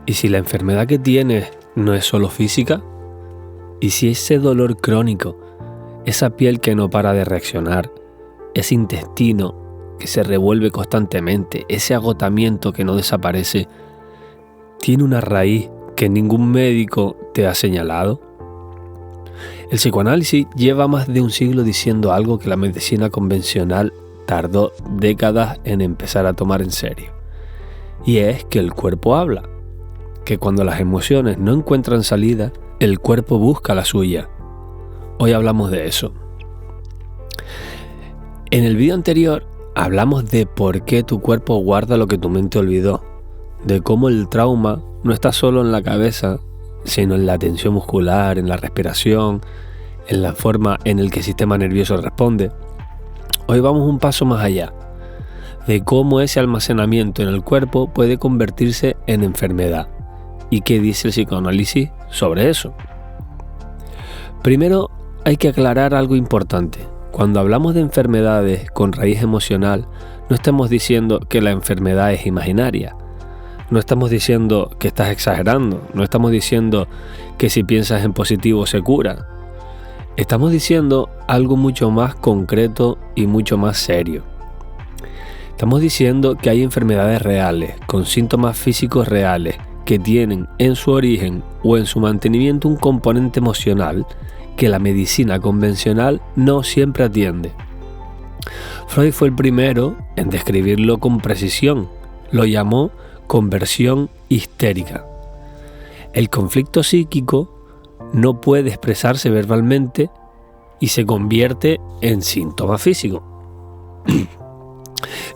¿Y si la enfermedad que tienes no es solo física? ¿Y si ese dolor crónico, esa piel que no para de reaccionar, ese intestino que se revuelve constantemente, ese agotamiento que no desaparece, tiene una raíz que ningún médico te ha señalado? El psicoanálisis lleva más de un siglo diciendo algo que la medicina convencional tardó décadas en empezar a tomar en serio. Y es que el cuerpo habla, que cuando las emociones no encuentran salida, el cuerpo busca la suya. Hoy hablamos de eso. En el vídeo anterior hablamos de por qué tu cuerpo guarda lo que tu mente olvidó, de cómo el trauma no está solo en la cabeza, sino en la tensión muscular, en la respiración, en la forma en la que el sistema nervioso responde. Hoy vamos un paso más allá, de cómo ese almacenamiento en el cuerpo puede convertirse en enfermedad y qué dice el psicoanálisis sobre eso. Primero hay que aclarar algo importante. Cuando hablamos de enfermedades con raíz emocional, no estamos diciendo que la enfermedad es imaginaria. No estamos diciendo que estás exagerando. No estamos diciendo que si piensas en positivo se cura. Estamos diciendo algo mucho más concreto y mucho más serio. Estamos diciendo que hay enfermedades reales, con síntomas físicos reales, que tienen en su origen o en su mantenimiento un componente emocional que la medicina convencional no siempre atiende. Freud fue el primero en describirlo con precisión. Lo llamó conversión histérica. El conflicto psíquico no puede expresarse verbalmente y se convierte en síntoma físico.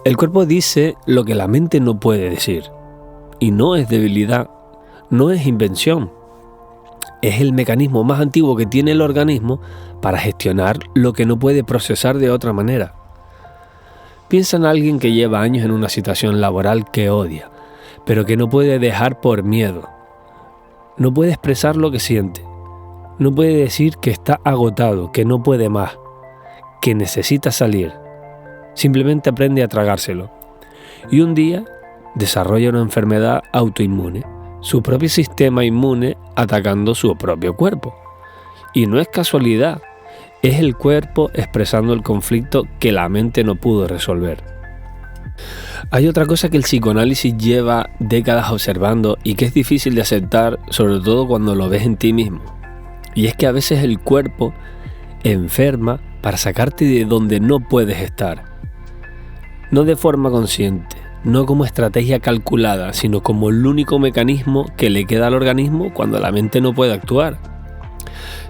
El cuerpo dice lo que la mente no puede decir. Y no es debilidad, no es invención. Es el mecanismo más antiguo que tiene el organismo para gestionar lo que no puede procesar de otra manera. Piensa en alguien que lleva años en una situación laboral que odia, pero que no puede dejar por miedo. No puede expresar lo que siente. No puede decir que está agotado, que no puede más, que necesita salir. Simplemente aprende a tragárselo. Y un día desarrolla una enfermedad autoinmune, su propio sistema inmune atacando su propio cuerpo. Y no es casualidad, es el cuerpo expresando el conflicto que la mente no pudo resolver. Hay otra cosa que el psicoanálisis lleva décadas observando y que es difícil de aceptar, sobre todo cuando lo ves en ti mismo. Y es que a veces el cuerpo enferma para sacarte de donde no puedes estar. No de forma consciente, no como estrategia calculada, sino como el único mecanismo que le queda al organismo cuando la mente no puede actuar.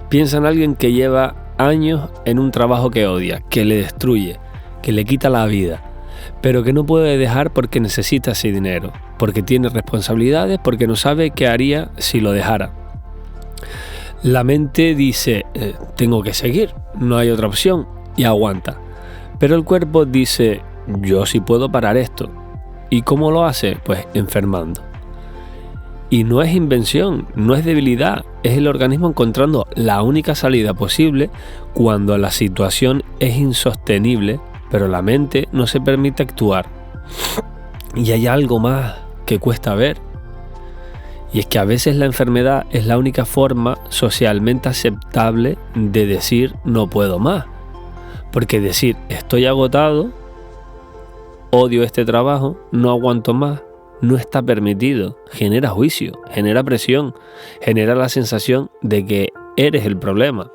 Piensa en alguien que lleva años en un trabajo que odia, que le destruye, que le quita la vida, pero que no puede dejar porque necesita ese dinero, porque tiene responsabilidades, porque no sabe qué haría si lo dejara. La mente dice, tengo que seguir, no hay otra opción, y aguanta. Pero el cuerpo dice, yo sí puedo parar esto. ¿Y cómo lo hace? Pues enfermando. Y no es invención, no es debilidad, es el organismo encontrando la única salida posible cuando la situación es insostenible, pero la mente no se permite actuar. Y hay algo más que cuesta ver. Y es que a veces la enfermedad es la única forma socialmente aceptable de decir no puedo más. Porque decir estoy agotado, odio este trabajo, no aguanto más, no está permitido. Genera juicio, genera presión, genera la sensación de que eres el problema.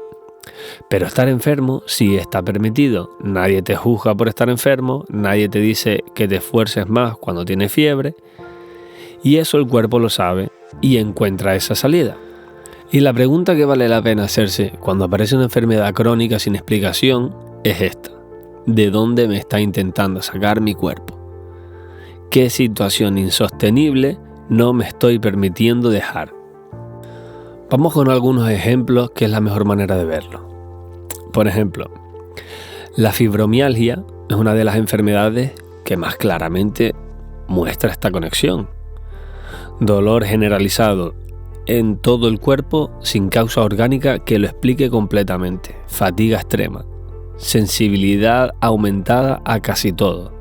Pero estar enfermo sí está permitido. Nadie te juzga por estar enfermo, nadie te dice que te esfuerces más cuando tienes fiebre. Y eso el cuerpo lo sabe y encuentra esa salida. Y la pregunta que vale la pena hacerse cuando aparece una enfermedad crónica sin explicación es esta. ¿De dónde me está intentando sacar mi cuerpo? ¿Qué situación insostenible no me estoy permitiendo dejar? Vamos con algunos ejemplos que es la mejor manera de verlo. Por ejemplo, la fibromialgia es una de las enfermedades que más claramente muestra esta conexión. Dolor generalizado en todo el cuerpo sin causa orgánica que lo explique completamente. Fatiga extrema. Sensibilidad aumentada a casi todo.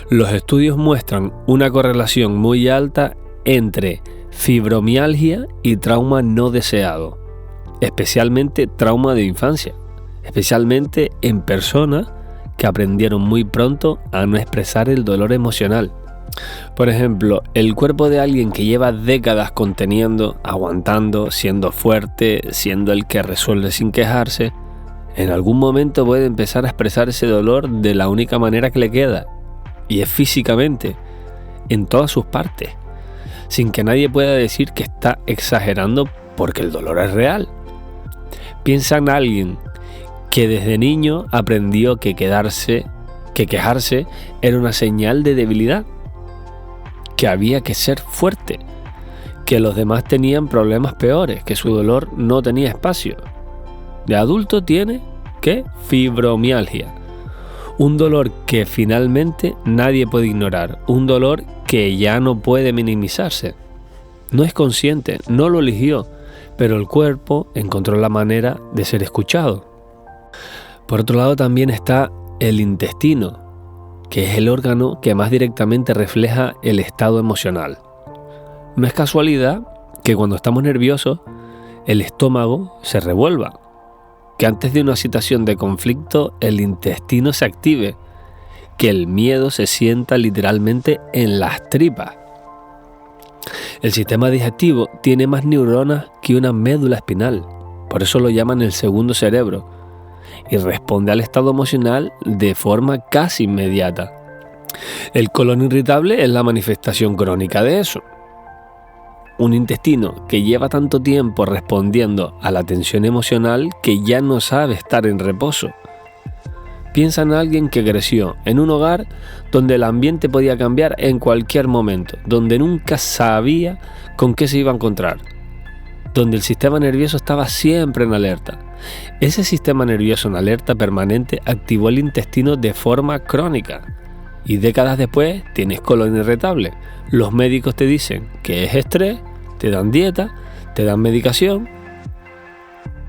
Los estudios muestran una correlación muy alta entre fibromialgia y trauma no deseado, especialmente trauma de infancia, especialmente en personas que aprendieron muy pronto a no expresar el dolor emocional. Por ejemplo, el cuerpo de alguien que lleva décadas conteniendo, aguantando, siendo fuerte, siendo el que resuelve sin quejarse, en algún momento puede empezar a expresar ese dolor de la única manera que le queda, y es físicamente, en todas sus partes, sin que nadie pueda decir que está exagerando porque el dolor es real. Piensa en alguien que desde niño aprendió que quejarse era una señal de debilidad, que había que ser fuerte, que los demás tenían problemas peores, que su dolor no tenía espacio. De adulto tiene, ¿qué? Fibromialgia. Un dolor que finalmente nadie puede ignorar, un dolor que ya no puede minimizarse. No es consciente, no lo eligió, pero el cuerpo encontró la manera de ser escuchado. Por otro lado también está el intestino, que es el órgano que más directamente refleja el estado emocional. No es casualidad que cuando estamos nerviosos el estómago se revuelva, que antes de una situación de conflicto el intestino se active, que el miedo se sienta literalmente en las tripas. El sistema digestivo tiene más neuronas que una médula espinal, por eso lo llaman el segundo cerebro, y responde al estado emocional de forma casi inmediata. El colon irritable es la manifestación crónica de eso. Un intestino que lleva tanto tiempo respondiendo a la tensión emocional que ya no sabe estar en reposo. Piensa en alguien que creció en un hogar donde el ambiente podía cambiar en cualquier momento, donde nunca sabía con qué se iba a encontrar, donde el sistema nervioso estaba siempre en alerta. Ese sistema nervioso en alerta permanente activó el intestino de forma crónica y décadas después tienes colon irritable. Los médicos te dicen que es estrés, te dan dieta, te dan medicación,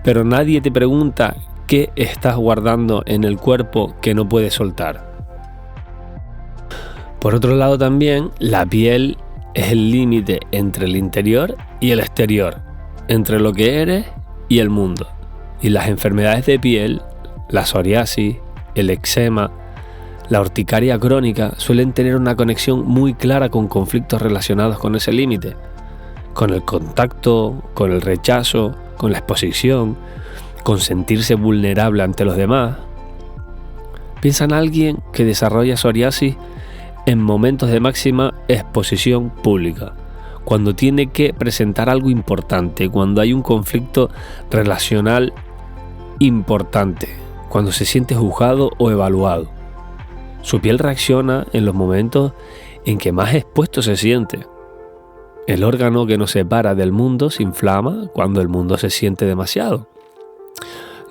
pero nadie te pregunta qué estás guardando en el cuerpo que no puedes soltar. Por otro lado también, la piel es el límite entre el interior y el exterior, entre lo que eres y el mundo. Y las enfermedades de piel, la psoriasis, el eczema, la urticaria crónica suelen tener una conexión muy clara con conflictos relacionados con ese límite, con el contacto, con el rechazo, con la exposición, con sentirse vulnerable ante los demás. Piensa en alguien que desarrolla psoriasis en momentos de máxima exposición pública, cuando tiene que presentar algo importante, cuando hay un conflicto relacional importante, cuando se siente juzgado o evaluado. Su piel reacciona en los momentos en que más expuesto se siente. El órgano que nos separa del mundo se inflama cuando el mundo se siente demasiado.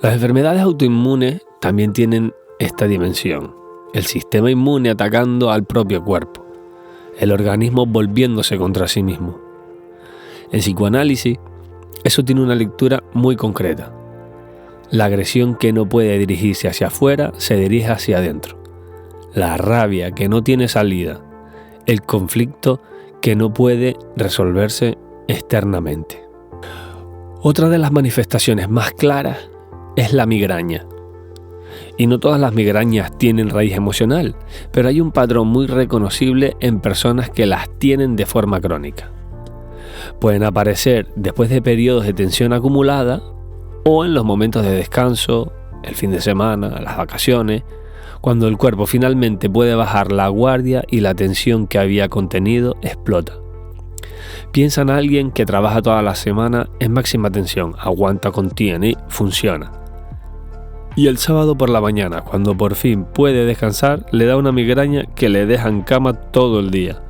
Las enfermedades autoinmunes también tienen esta dimensión. El sistema inmune atacando al propio cuerpo. El organismo volviéndose contra sí mismo. En psicoanálisis, eso tiene una lectura muy concreta. La agresión que no puede dirigirse hacia afuera se dirige hacia adentro. La rabia que no tiene salida. El conflicto que no puede resolverse externamente. Otra de las manifestaciones más claras es la migraña. Y no todas las migrañas tienen raíz emocional, pero hay un patrón muy reconocible en personas que las tienen de forma crónica. Pueden aparecer después de periodos de tensión acumulada o en los momentos de descanso, el fin de semana, las vacaciones, cuando el cuerpo finalmente puede bajar la guardia y la tensión que había contenido explota. Piensa en alguien que trabaja toda la semana en máxima tensión, aguanta, contiene y funciona. Y el sábado por la mañana, cuando por fin puede descansar, le da una migraña que le deja en cama todo el día.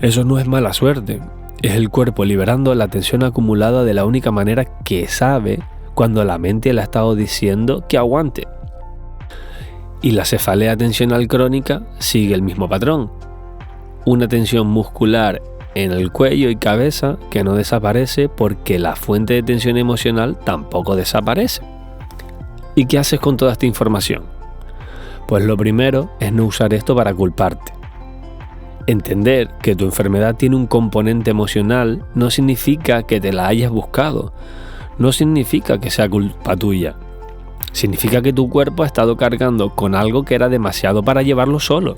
Eso no es mala suerte, es el cuerpo liberando la tensión acumulada de la única manera que sabe cuando la mente le ha estado diciendo que aguante. Y la cefalea tensional crónica sigue el mismo patrón. Una tensión muscular en el cuello y cabeza que no desaparece porque la fuente de tensión emocional tampoco desaparece. ¿Y qué haces con toda esta información? Pues lo primero es no usar esto para culparte. Entender que tu enfermedad tiene un componente emocional no significa que te la hayas buscado, no significa que sea culpa tuya. Significa que tu cuerpo ha estado cargando con algo que era demasiado para llevarlo solo.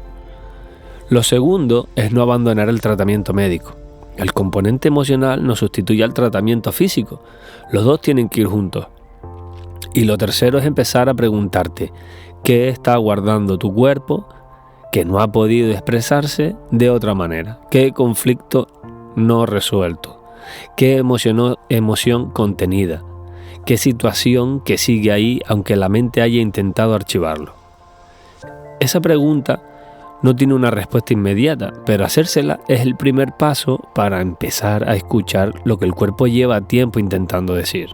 Lo segundo es no abandonar el tratamiento médico. El componente emocional no sustituye al tratamiento físico. Los dos tienen que ir juntos. Y lo tercero es empezar a preguntarte qué está guardando tu cuerpo que no ha podido expresarse de otra manera. ¿Qué conflicto no resuelto? ¿Qué emoción contenida? ¿Qué situación que sigue ahí aunque la mente haya intentado archivarlo? Esa pregunta no tiene una respuesta inmediata, pero hacérsela es el primer paso para empezar a escuchar lo que el cuerpo lleva tiempo intentando decir.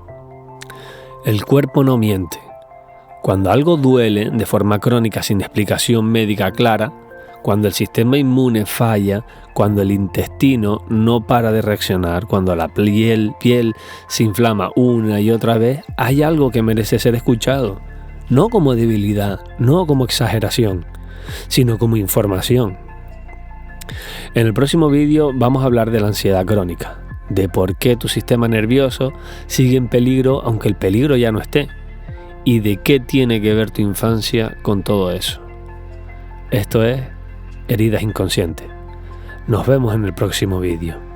El cuerpo no miente. Cuando algo duele de forma crónica sin explicación médica clara, cuando el sistema inmune falla, cuando el intestino no para de reaccionar, cuando la piel se inflama una y otra vez, hay algo que merece ser escuchado, no como debilidad, no como exageración, sino como información. En el próximo vídeo vamos a hablar de la ansiedad crónica, de por qué tu sistema nervioso sigue en peligro aunque el peligro ya no esté, y de qué tiene que ver tu infancia con todo eso. Esto es Heridas Inconscientes. Nos vemos en el próximo vídeo.